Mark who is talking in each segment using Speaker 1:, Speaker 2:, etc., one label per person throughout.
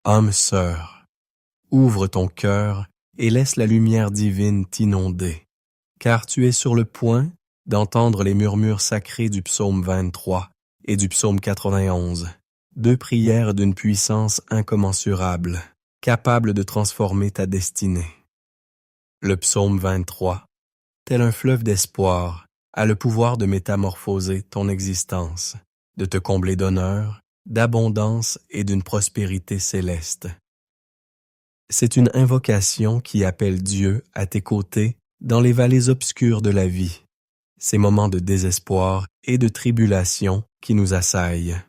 Speaker 1: Âme sœur, ouvre ton cœur et laisse la lumière divine t'inonder, car tu es sur le point d'entendre les murmures sacrés du psaume 23 et du psaume 91, deux prières d'une puissance incommensurable, capables de transformer ta destinée. Le psaume 23, tel un fleuve d'espoir, a le pouvoir de métamorphoser ton existence, de te combler d'honneur, d'abondance et d'une prospérité céleste. C'est une invocation qui appelle Dieu à tes côtés dans les vallées obscures de la vie, ces moments de désespoir et de tribulation qui nous assaillent.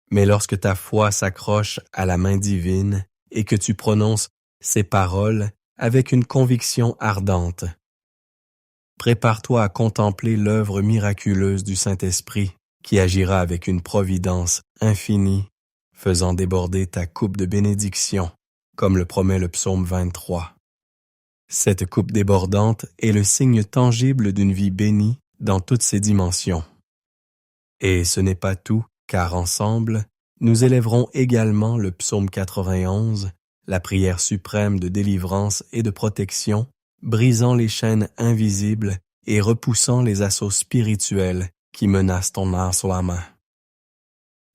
Speaker 1: Mais lorsque ta foi s'accroche à la main divine et que tu prononces ces paroles avec une conviction ardente, prépare-toi à contempler l'œuvre miraculeuse du Saint-Esprit qui agira avec une providence infinie, faisant déborder ta coupe de bénédiction, comme le promet le psaume 23. Cette coupe débordante est le signe tangible d'une vie bénie dans toutes ses dimensions. Et ce n'est pas tout, car ensemble, nous élèverons également le psaume 91, la prière suprême de délivrance et de protection, brisant les chaînes invisibles et repoussant les assauts spirituels qui menacent ton âme sur la main.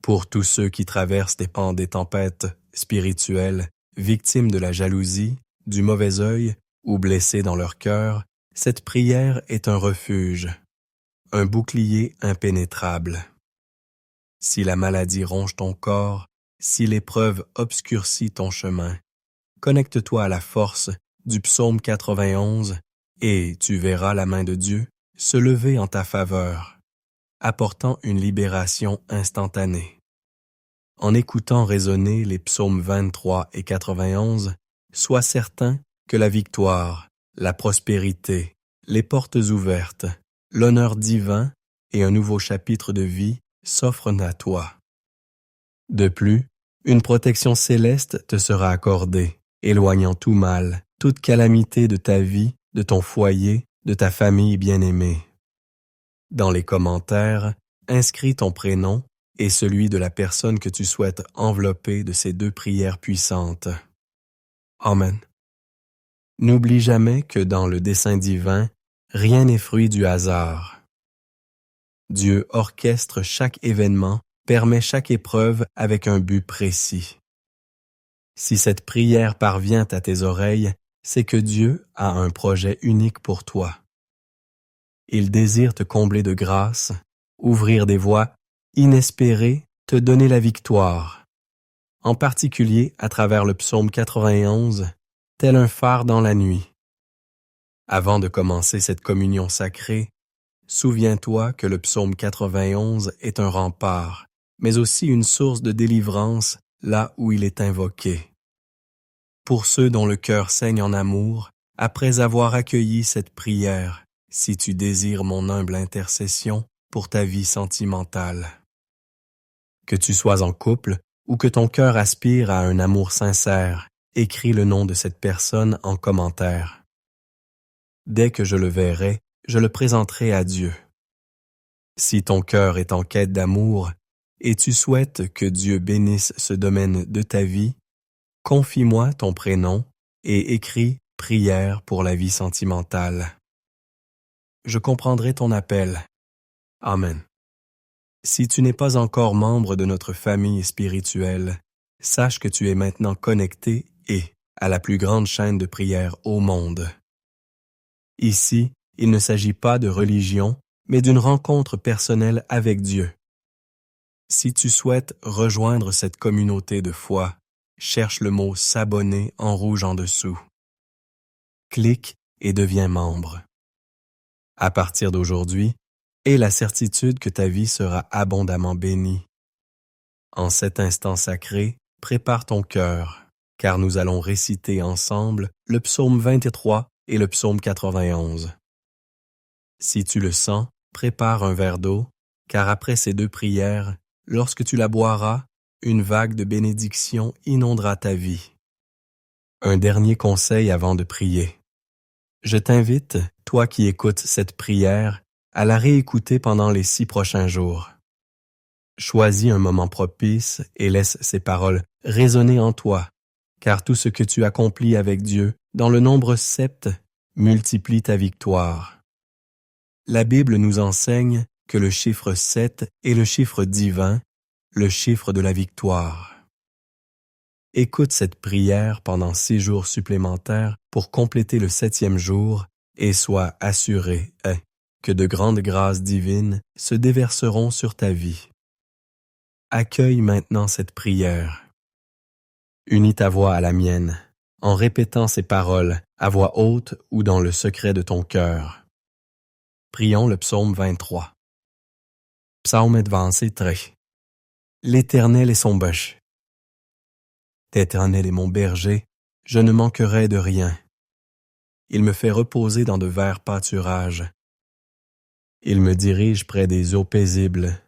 Speaker 1: Pour tous ceux qui traversent des tempêtes spirituelles, victimes de la jalousie, du mauvais œil ou blessés dans leur cœur, cette prière est un refuge, un bouclier impénétrable. Si la maladie ronge ton corps, si l'épreuve obscurcit ton chemin, connecte-toi à la force du psaume 91 et tu verras la main de Dieu se lever en ta faveur, apportant une libération instantanée. En écoutant résonner les psaumes 23 et 91, sois certain que la victoire, la prospérité, les portes ouvertes, l'honneur divin et un nouveau chapitre de vie s'offrent à toi. De plus, une protection céleste te sera accordée, éloignant tout mal, toute calamité de ta vie, de ton foyer, de ta famille bien-aimée. Dans les commentaires, inscris ton prénom et celui de la personne que tu souhaites envelopper de ces deux prières puissantes. Amen. N'oublie jamais que dans le dessein divin, rien n'est fruit du hasard. Dieu orchestre chaque événement, permet chaque épreuve avec un but précis. Si cette prière parvient à tes oreilles, c'est que Dieu a un projet unique pour toi. Il désire te combler de grâce, ouvrir des voies inespérées, te donner la victoire, en particulier à travers le psaume 91, tel un phare dans la nuit. Avant de commencer cette communion sacrée, souviens-toi que le psaume 91 est un rempart, mais aussi une source de délivrance là où il est invoqué. Pour ceux dont le cœur saigne en amour, après avoir accueilli cette prière, si tu désires mon humble intercession pour ta vie sentimentale. Que tu sois en couple ou que ton cœur aspire à un amour sincère, écris le nom de cette personne en commentaire. Dès que je le verrai, je le présenterai à Dieu. Si ton cœur est en quête d'amour et tu souhaites que Dieu bénisse ce domaine de ta vie, confie-moi ton prénom et écris « Prière pour la vie sentimentale ». Je comprendrai ton appel. Amen. Si tu n'es pas encore membre de notre famille spirituelle, sache que tu es maintenant connecté à la plus grande chaîne de prière au monde. Ici, il ne s'agit pas de religion, mais d'une rencontre personnelle avec Dieu. Si tu souhaites rejoindre cette communauté de foi, cherche le mot « s'abonner » en rouge en dessous. Clique et deviens membre. À partir d'aujourd'hui, aie la certitude que ta vie sera abondamment bénie. En cet instant sacré, prépare ton cœur, car nous allons réciter ensemble le psaume 23 et le psaume 91. Si tu le sens, prépare un verre d'eau, car après ces deux prières, lorsque tu la boiras, une vague de bénédiction inondera ta vie. Un dernier conseil avant de prier. Je t'invite, toi qui écoutes cette prière, à la réécouter pendant les 6 prochains jours. Choisis un moment propice et laisse ces paroles résonner en toi, car tout ce que tu accomplis avec Dieu, dans le nombre 7, multiplie ta victoire. La Bible nous enseigne que le chiffre 7 est le chiffre divin, le chiffre de la victoire. Écoute cette prière pendant 6 jours supplémentaires pour compléter le 7e jour et sois assuré que de grandes grâces divines se déverseront sur ta vie. Accueille maintenant cette prière. Unis ta voix à la mienne, en répétant ces paroles à voix haute ou dans le secret de ton cœur. Prions le psaume 23. Psaume advancé très. L'Éternel est son bêche. L'Éternel est mon berger, je ne manquerai de rien. Il me fait reposer dans de verts pâturages. Il me dirige près des eaux paisibles.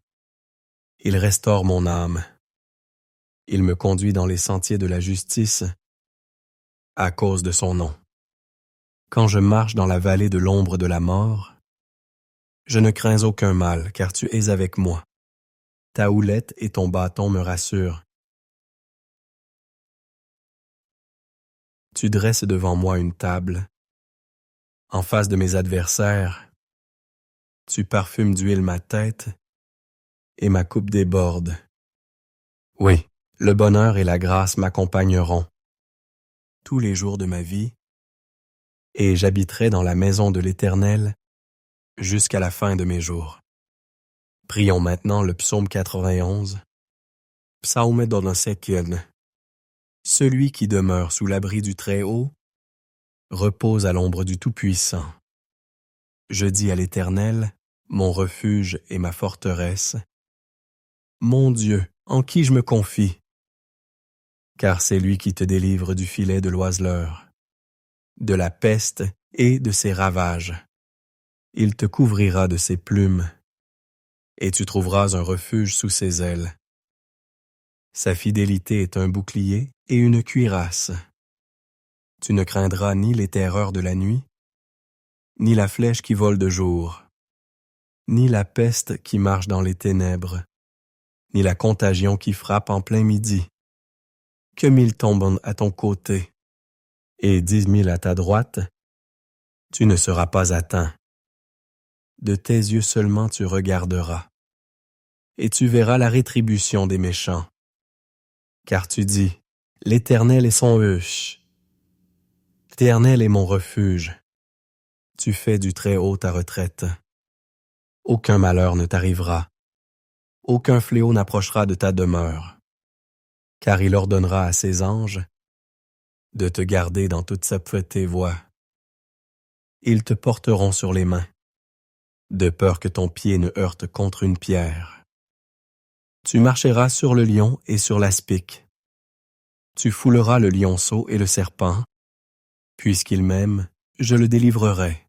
Speaker 1: Il restaure mon âme. Il me conduit dans les sentiers de la justice à cause de son nom. Quand je marche dans la vallée de l'ombre de la mort, je ne crains aucun mal, car tu es avec moi. Ta houlette et ton bâton me rassurent. Tu dresses devant moi une table. En face de mes adversaires, tu parfumes d'huile ma tête et ma coupe déborde. Oui, le bonheur et la grâce m'accompagneront tous les jours de ma vie, et j'habiterai dans la maison de l'Éternel jusqu'à la fin de mes jours. Prions maintenant le psaume 91. Psaume donnasekion. Celui qui demeure sous l'abri du Très-Haut repose à l'ombre du Tout-Puissant. Je dis à l'Éternel, mon refuge et ma forteresse, mon Dieu, en qui je me confie, car c'est lui qui te délivre du filet de l'oiseleur, de la peste et de ses ravages. Il te couvrira de ses plumes, et tu trouveras un refuge sous ses ailes. Sa fidélité est un bouclier et une cuirasse. Tu ne craindras ni les terreurs de la nuit, ni la flèche qui vole de jour, ni la peste qui marche dans les ténèbres, ni la contagion qui frappe en plein midi. Que 1000 tombent à ton côté, et 10 000 à ta droite, tu ne seras pas atteint. De tes yeux seulement tu regarderas, et tu verras la rétribution des méchants. Car tu dis, l'Éternel est son huche. L'Éternel est mon refuge. Tu fais du Très-Haut ta retraite. Aucun malheur ne t'arrivera. Aucun fléau n'approchera de ta demeure. Car il ordonnera à ses anges de te garder dans toute sa petite voie. Ils te porteront sur les mains, de peur que ton pied ne heurte contre une pierre. Tu marcheras sur le lion et sur l'aspic. Tu fouleras le lionceau et le serpent. Puisqu'il m'aime, je le délivrerai.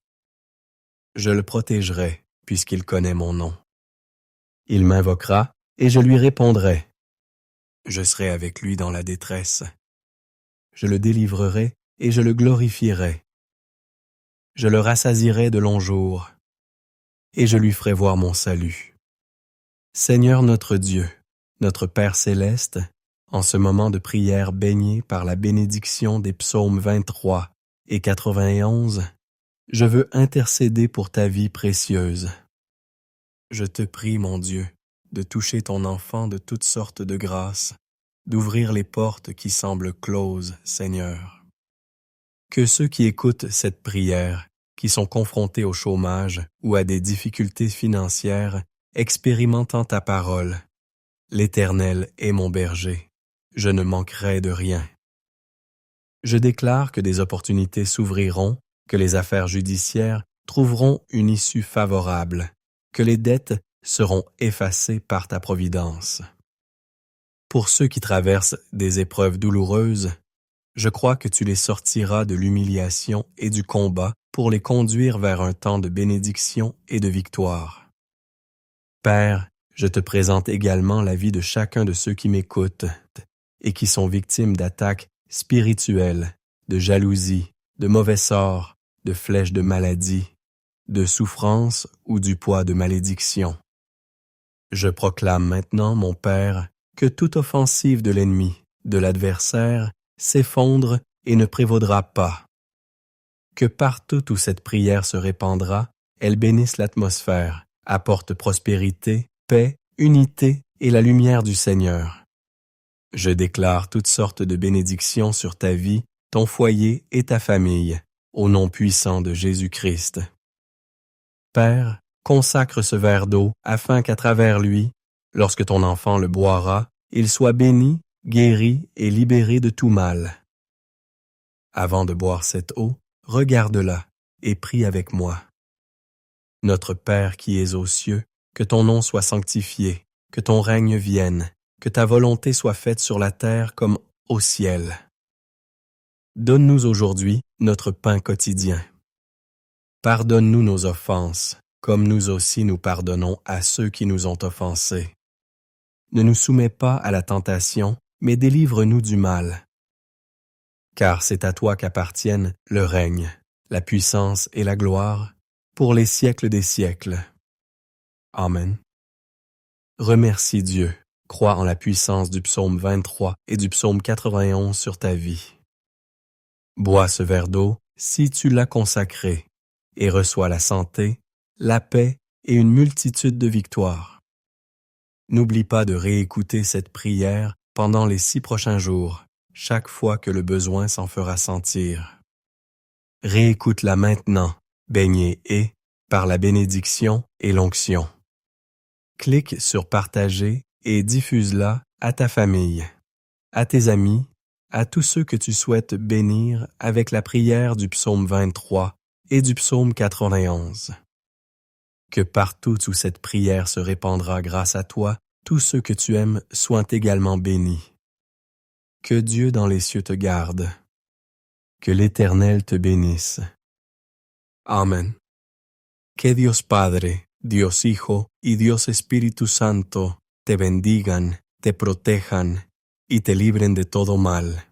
Speaker 1: Je le protégerai, puisqu'il connaît mon nom. Il m'invoquera, et je lui répondrai. Je serai avec lui dans la détresse. Je le délivrerai, et je le glorifierai. Je le rassasierai de longs jours, et je lui ferai voir mon salut. Seigneur notre Dieu, notre Père céleste, en ce moment de prière baigné par la bénédiction des psaumes 23 et 91, je veux intercéder pour ta vie précieuse. Je te prie, mon Dieu, de toucher ton enfant de toutes sortes de grâces, d'ouvrir les portes qui semblent closes, Seigneur. Que ceux qui écoutent cette prière, qui sont confrontés au chômage ou à des difficultés financières, expérimentant ta parole, l'Éternel est mon berger, je ne manquerai de rien. Je déclare que des opportunités s'ouvriront, que les affaires judiciaires trouveront une issue favorable, que les dettes seront effacées par ta providence. Pour ceux qui traversent des épreuves douloureuses, je crois que tu les sortiras de l'humiliation et du combat pour les conduire vers un temps de bénédiction et de victoire. Père, je te présente également la vie de chacun de ceux qui m'écoutent et qui sont victimes d'attaques spirituelles, de jalousie, de mauvais sorts, de flèches de maladie, de souffrance ou du poids de malédiction. Je proclame maintenant, mon Père, que toute offensive de l'ennemi, de l'adversaire, s'effondre et ne prévaudra pas. Que partout où cette prière se répandra, elle bénisse l'atmosphère, apporte prospérité, paix, unité et la lumière du Seigneur. Je déclare toutes sortes de bénédictions sur ta vie, ton foyer et ta famille, au nom puissant de Jésus-Christ. Père, consacre ce verre d'eau afin qu'à travers lui, lorsque ton enfant le boira, il soit béni, guéri et libéré de tout mal. Avant de boire cette eau, regarde-la et prie avec moi. Notre Père qui es aux cieux, que ton nom soit sanctifié, que ton règne vienne, que ta volonté soit faite sur la terre comme au ciel. Donne-nous aujourd'hui notre pain quotidien. Pardonne-nous nos offenses, comme nous aussi nous pardonnons à ceux qui nous ont offensés. Ne nous soumets pas à la tentation, mais délivre-nous du mal. Car c'est à toi qu'appartiennent le règne, la puissance et la gloire, pour les siècles des siècles. Amen. Remercie Dieu, crois en la puissance du psaume 23 et du psaume 91 sur ta vie. Bois ce verre d'eau si tu l'as consacré, et reçois la santé, la paix et une multitude de victoires. N'oublie pas de réécouter cette prière pendant les 6 prochains jours, chaque fois que le besoin s'en fera sentir. Réécoute-la maintenant, baignée par la bénédiction et l'onction. Clique sur Partager et diffuse-la à ta famille, à tes amis, à tous ceux que tu souhaites bénir avec la prière du psaume 23 et du psaume 91. Que partout où cette prière se répandra grâce à toi, tous ceux que tu aimes soient également bénis. Que Dieu dans les cieux te garde. Que l'Éternel te bénisse. Amen. Que Dios Padre, Dios Hijo y Dios Espíritu Santo te bendigan, te protejan y te libren de todo mal.